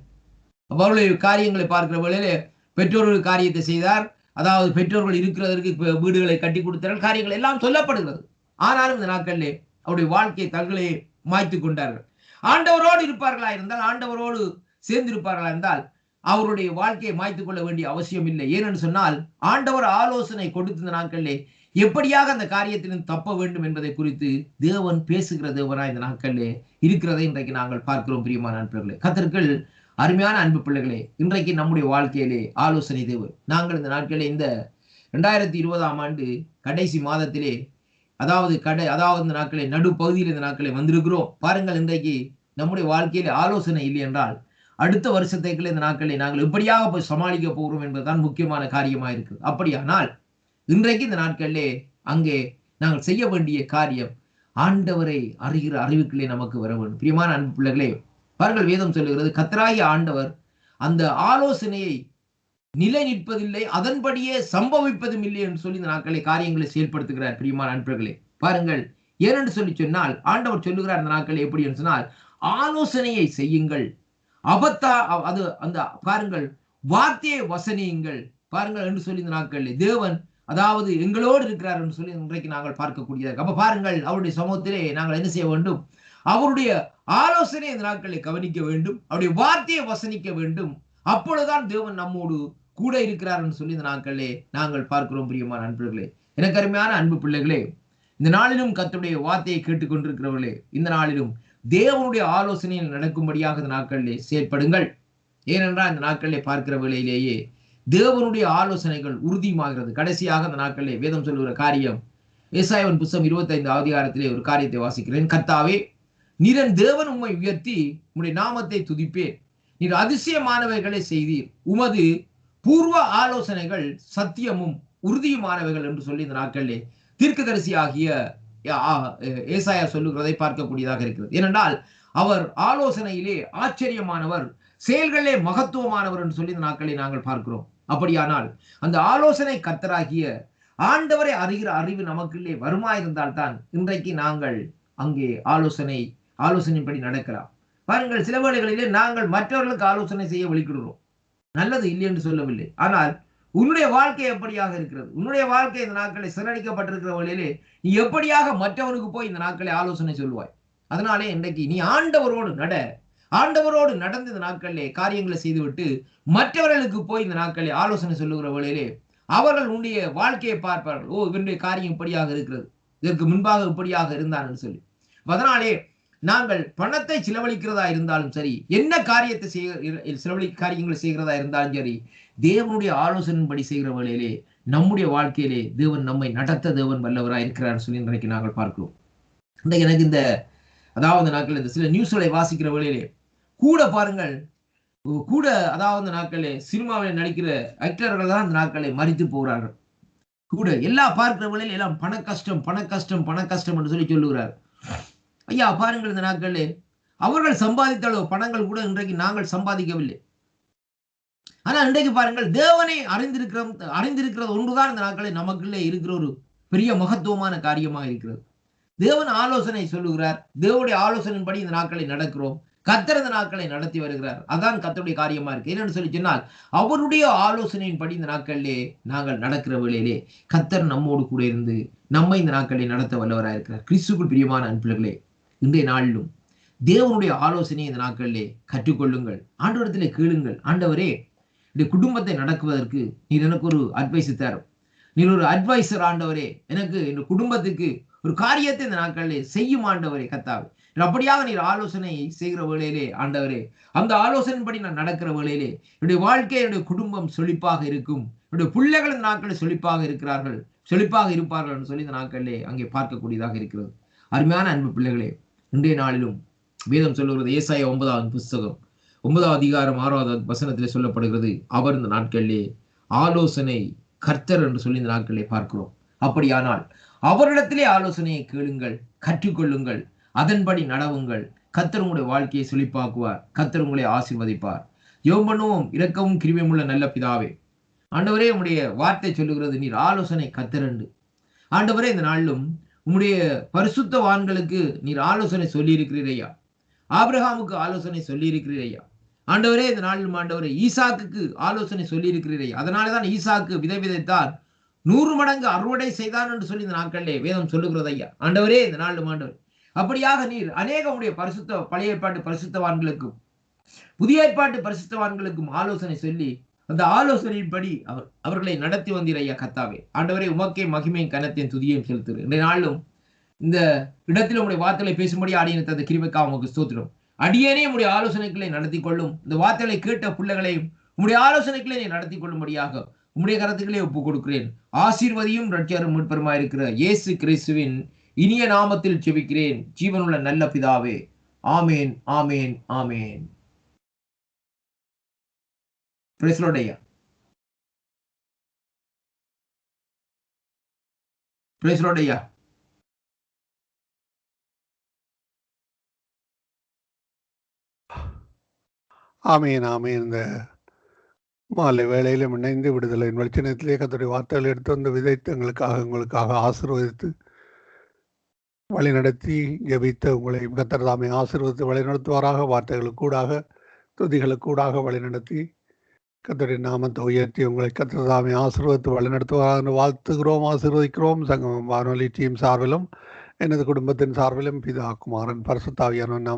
அவர்களுடைய காரியங்களை பார்க்கிற வேளையிலே பெற்றோர்கள் காரியத்தை செய்தார். அதாவது பெற்றோர்கள் இருக்கிறதற்கு வீடுகளை கட்டி கொடுத்தார்கள், காரியங்கள் எல்லாம் சொல்லப்படுகிறது. ஆனாலும் இந்த நாட்களிலே அவருடைய வாழ்க்கையை தங்களே மாய்த்து கொண்டார்கள். ஆண்டவரோடு இருப்பார்களா இருந்தால், ஆண்டவரோடு சேர்ந்திருப்பார்களா இருந்தால் அவருடைய வாழ்க்கையை மாய்த்துக் கொள்ள வேண்டிய அவசியம் இல்லை. ஏனென்று சொன்னால் ஆண்டவர் ஆலோசனை கொடுத்த நாட்களிலே எப்படியாக அந்த காரியத்திலும் தப்ப வேண்டும் என்பதை குறித்து தேவன் பேசுகிற தேவனாய் இந்த நாட்களிலே இருக்கிறதை இன்றைக்கு நாங்கள் பார்க்கிறோம். பிரியமான நண்பர்களே, கர்த்தருக்குள் அருமையான அன்பு பிள்ளைகளே, இன்றைக்கு நம்முடைய வாழ்க்கையிலே ஆலோசனை தேவை. நாங்கள் இந்த நாட்களிலே இந்த 2020ஆம் ஆண்டு கடைசி மாதத்திலே அதாவது இந்த நாட்களை நடுப்பகுதியில் இந்த நாட்களை வந்திருக்கிறோம். பாருங்கள், இன்றைக்கு நம்முடைய வாழ்க்கையிலே ஆலோசனை இல்லை என்றால் அடுத்த வருஷத்துக்குள்ள இந்த நாட்களை நாங்கள் எப்படியாக போய் சமாளிக்க போகிறோம் என்பதுதான் முக்கியமான காரியமாக இருக்குது. அப்படியானால் இன்றைக்கு இந்த நாட்களிலே அங்கே நாங்கள் செய்ய வேண்டிய காரியம் ஆண்டவரை அறிகிற அறிவுக்குள்ளே நமக்கு வர வேண்டும். பிரியமான அன்பு பிள்ளைகளே, பாருங்கள், வேதம் சொல்லுகிறது கர்த்தராகிய ஆண்டவர் அந்த ஆலோசனையை நிலை நிற்பதில்லை, அதன்படியே சம்பவிப்பதும் இல்லை என்று சொல்லி இந்த நாட்களை காரியங்களை செயல்படுத்துகிறார். பிரியமான அன்பர்களே, பாருங்கள், ஏனென்று சொல்லி சொன்னால் ஆண்டவர் சொல்லுகிறார் இந்த நாட்களை எப்படி என்று சொன்னால் ஆலோசனையை செய்யுங்கள், அது அந்த பாருங்கள் வார்த்தையை வசனியுங்கள் பாருங்கள் என்று சொல்லி இந்த நாட்களில் தேவன் அதாவது எங்களோடு இருக்கிறார் என்று சொல்லி இன்றைக்கு நாங்கள் பார்க்கக்கூடியதாக. அப்ப பாருங்கள், அவருடைய சமூகத்திலே நாங்கள் என்ன செய்ய வேண்டும்? அவருடைய ஆலோசனை இந்த நாட்களை கவனிக்க வேண்டும், அவருடைய வார்த்தையை வசனிக்க வேண்டும். அப்பொழுதுதான் தேவன் நம்மோடு கூட இருக்கிறார் என்று சொல்லி இந்த நாட்களிலே நாங்கள் பார்க்கிறோம். பிரியமான நண்பர்களே, எனக்கு அருமையான அன்பு பிள்ளைகளே, இந்த நாளிலும் கர்த்தருடைய வார்த்தையை கேட்டுக்கொண்டிருக்கிறவர்களே, இந்த நாளிலும் தேவனுடைய ஆலோசனையில் நடக்கும்படியாக இந்த நாட்களிலே செயற்படுங்கள். ஏனென்றால் இந்த நாட்களிலே பார்க்கிற வேளையிலேயே தேவனுடைய ஆலோசனைகள் உறுதியாகிறது. கடைசியாக அந்த நாட்களிலே வேதம் சொல்லுகிற காரியம் ஏசாயாவின் புத்தகம் 25 அதிகாரத்திலே ஒரு காரியத்தை வாசிக்கிறேன். கர்த்தாவே, நீர் என் தேவன், உம்மை உயர்த்தி உம்முடைய நாமத்தை துதிப்பேன். நீர் அதிசயமானவைகளை செய்தீர், உமது பூர்வ ஆலோசனைகள் சத்தியமும் உறுதியுமானவைகள் என்று சொல்லி இந்த நாட்களிலே தீர்க்கதரிசி ஆகிய ஏசாயா சொல்லுகிறதை பார்க்கக்கூடியதாக இருக்கிறது. ஏனென்றால் அவர் ஆலோசனையிலே ஆச்சரியமானவர், செயல்களே மகத்துவமானவர் என்று சொல்லி இந்த நாட்களை நாங்கள் பார்க்கிறோம். அப்படியானால் அந்த ஆலோசனை கர்த்தராகிய ஆண்டவரை அறிகிற அறிவு நமக்குள்ளே வருமாயிருந்தால் தான் இன்றைக்கு நாங்கள் அங்கே ஆலோசனைப்படி நடக்கலாம். பாருங்கள், சில வேளைகளிலே நாங்கள் மற்றவர்களுக்கு ஆலோசனை செய்ய வெளிக்கிடுறோம். நல்லது இல்லை என்று சொல்லவில்லை, ஆனால் உன்னுடைய வாழ்க்கை எப்படியாக இருக்கிறது? உன்னுடைய வாழ்க்கை இந்த நாட்களை சிறடிக்கப்பட்டிருக்கிற வழியிலே நீ எப்படியாக மற்றவனுக்கு போய் இந்த நாட்களை ஆலோசனை சொல்லுவாய்? அதனாலே இன்றைக்கு நீ ஆண்டவரோடு நடந்து இந்த நாட்களிலே காரியங்களை செய்துவிட்டு மற்றவர்களுக்கு போய் இந்த நாட்களை ஆலோசனை சொல்லுகிற வேளையிலே அவர்கள் உன்னுடைய வாழ்க்கையை பார்ப்பார்கள். ஓ, இவனுடைய காரியம் இப்படியாக இருக்கிறது, இதற்கு முன்பாக இப்படியாக இருந்தான் என்று சொல்லி. அதனாலே நாங்கள் பணத்தை செலவழிக்கிறதா இருந்தாலும் சரி, என்ன காரியத்தை காரியங்களை செய்கிறதா இருந்தாலும் சரி, தேவனுடைய ஆலோசனைப்படி செய்கிற வேளையிலே நம்முடைய வாழ்க்கையிலே தேவன் நம்மை நடத்த தேவன் வல்லவராய் இருக்கிறார் சொல்லி இன்றைக்கு நாங்கள் பார்க்கிறோம். எனக்கு இந்த அதாவது நாட்கள் இந்த சில நியூஸ்களை வாசிக்கிற வேளையிலே கூட பாருங்கள், அதாவது நாட்களே சினிமாவில் நடிக்கிற ஆக்டர்கள் தான் இந்த நாட்களை மறித்து போகிறார்கள். கூட எல்லா பார்க்கிற வேளையில எல்லாம் பண கஷ்டம் என்று சொல்லி சொல்லுகிறார். ஐயா, பாருங்கள், இந்த நாட்களே அவர்கள் சம்பாதித்த அளவு பணங்கள் கூட இன்றைக்கு நாங்கள் சம்பாதிக்கவில்லை. ஆனா இன்றைக்கு பாருங்கள், தேவனை அறிந்திருக்கிறது ஒன்றுதான் இந்த நாட்களை நமக்குள்ளே இருக்கிற ஒரு பெரிய மகத்துவமான காரியமாக இருக்கிறது. தேவன் ஆலோசனை சொல்லுகிறார், தேவனுடைய ஆலோசனைப்படி இந்த நாட்களை நடக்கிறோம். கர்த்தர் இந்த நாட்களை நடத்தி வருகிறார். அதான் கர்த்தருடைய காரியமா இருக்கு. என்னன்னு சொல்லி சொன்னால் அவருடைய ஆலோசனையின்படி இந்த நாட்களிலே நாங்கள் நடக்கிற வேளையிலே கர்த்தர் நம்மோடு கூட இருந்து நம்மை இந்த நாட்களை நடத்த வல்லவராக இருக்கிறார். கிறிஸ்துவுக்குள் பிரியமான அன்பர்களே, இன்றைய நாளிலும் தேவனுடைய ஆலோசனையை இந்த நாட்களிலே கற்றுக்கொள்ளுங்கள். ஆண்டவரிடத்திலே கேளுங்கள். ஆண்டவரே, என்னுடைய குடும்பத்தை நடக்குவதற்கு நீர் எனக்கு ஒரு அட்வைஸ் தரும். நீர் ஒரு அட்வைசர் ஆண்டவரே. எனக்கு என் குடும்பத்துக்கு ஒரு காரியத்தை இந்த நாட்களிலே செய்யும் ஆண்டவரே கர்த்தாவே. அப்படியாக நீர் ஆலோசனை செய்கிற வேளையிலே ஆண்டவரே, அந்த ஆலோசனைப்படி நான் நடக்கிற வேளையிலே என்னுடைய வாழ்க்கை, என்னுடைய குடும்பம் செழிப்பாக இருக்கும். என்னுடைய பிள்ளைகள் இந்த நாட்களில் செழிப்பாக இருக்கிறார்கள், செழிப்பாக இருப்பார்கள் என்று சொல்லி இந்த நாட்களிலே அங்கே பார்க்கக்கூடியதாக இருக்கிறது. அருமையான அன்பு பிள்ளைகளே, இன்றைய நாளிலும் வேதம் சொல்லுகிறது, ஏசாயா 9ஆம் புஸ்தகம் 9ஆம் அதிகாரம் 6வது வசனத்திலே சொல்லப்படுகிறது, அவர் இந்த நாட்களிலே ஆலோசனை கர்த்தர் என்று சொல்லி இந்த நாட்களிலே பார்க்கிறோம். அப்படியானால் அவரிடத்திலே ஆலோசனையை கேளுங்கள், கற்றுக்கொள்ளுங்கள், அதன்படி நடவுங்கள். கர்த்தர் உங்களுடைய வாழ்க்கையை செழிப்பாக்குவார், கர்த்தர் உங்களை ஆசீர்வதிப்பார். ஜெபம் பண்ணுவோம். இரக்கமும் கிருபையும் உள்ள நல்ல பிதாவே, ஆண்டவரே, உம்முடைய வார்த்தை சொல்லுகிறது நீர் ஆலோசனை கர்த்தர் என்று. ஆண்டவரே, இந்த நாளிலும் உம்முடைய பரிசுத்தவான்களுக்கு நீர் ஆலோசனை சொல்லி இருக்கிறீரையா. ஆபிரகாமுக்கு ஆலோசனை சொல்லி இருக்கிறீரையா. ஆண்டவரே, இந்த நாளிலும் ஆண்டவரே ஈசாக்குக்கு ஆலோசனை சொல்லி இருக்கிறீரையா. அதனாலதான் ஈசாக்கு விதை விதைத்தான் 100 மடங்கு அறுவடை செய்தான் என்று சொல்லி இந்த நாட்களிலே வேதம் சொல்லுகிறது ஐயா. ஆண்டவரே, இந்த நாளிலும் ஆண்டவர் அப்படியாக நீர் அநேக உடைய பரிசுத்த பழைய ஏற்பாட்டு பரிசுத்தவான்களுக்கும் புதிய ஏற்பாட்டு பரிசுத்தவான்களுக்கும் ஆலோசனை சொல்லி அந்த ஆலோசனையின்படி அவர்களை நடத்தி வந்தீர் ஐயா கர்த்தாவே. ஆண்டவரே, உமக்கே மகிமையும் கனத்தையும் துதியையும் செலுத்துகிறேன். இன்றைய நாளிலும் இந்த இடத்தில் உங்களுடைய வார்த்தைகளை பேசும்படி ஆடியனை தந்த கிருபைக்காக உமக்கு ஸ்தோத்திரம். அடியேனே உங்களுடைய ஆலோசனைகளை நடத்தி கொள்ளும். இந்த வார்த்தைகளை கேட்ட பிள்ளைகளையும் உங்களுடைய ஆலோசனைகளை நடத்தி கொள்ளும்படியாக உம்முடைய கரத்துக்களே ஒப்புக் கொடுக்கிறேன். ஆசீர்வதியும் ரட்சகரும் மீட்பருமாய் இருக்கிற இயேசு கிறிஸ்துவின் இனிய நாமத்தில் ஜெபிக்கிறேன், ஜீவனுள்ள நல்ல பிதாவே. ஆமேன், ஆமேன், ஆமேன். பிரைஸ் தி லார்ட் ஐயா. பிரைஸ் தி லார்ட் ஐயா. ஆமீன், ஆமீன். இந்த மாலை வேளையிலும் இணைந்து விடுதலையின் வெளிச்சத்திலே கர்த்தருடைய வார்த்தைகள் எடுத்து வந்து விதைத்து உங்களுக்காக ஆசீர்வதித்து வழிநடத்தி ஜெபித்த உங்களை கர்த்தர் தாமே ஆசீர்வதித்து வழிநடத்துவாராக. வார்த்தைகளுக்கூடாக துதிகளுக்கூடாக வழிநடத்தி கர்த்தருடைய நாமத்தை உயர்த்தி உங்களை கர்த்தர் தாமே ஆசீர்வதித்து வழிநடத்துவாராக வாழ்த்துகிறோம், ஆசீர்வதிக்கிறோம். சங்கமம் வானொலி டீம் சார்பிலும் எனது குடும்பத்தின் சார்பிலும் பிதா, குமாரன், பரிசுத்த ஆவியானவரின் நாமத்தில்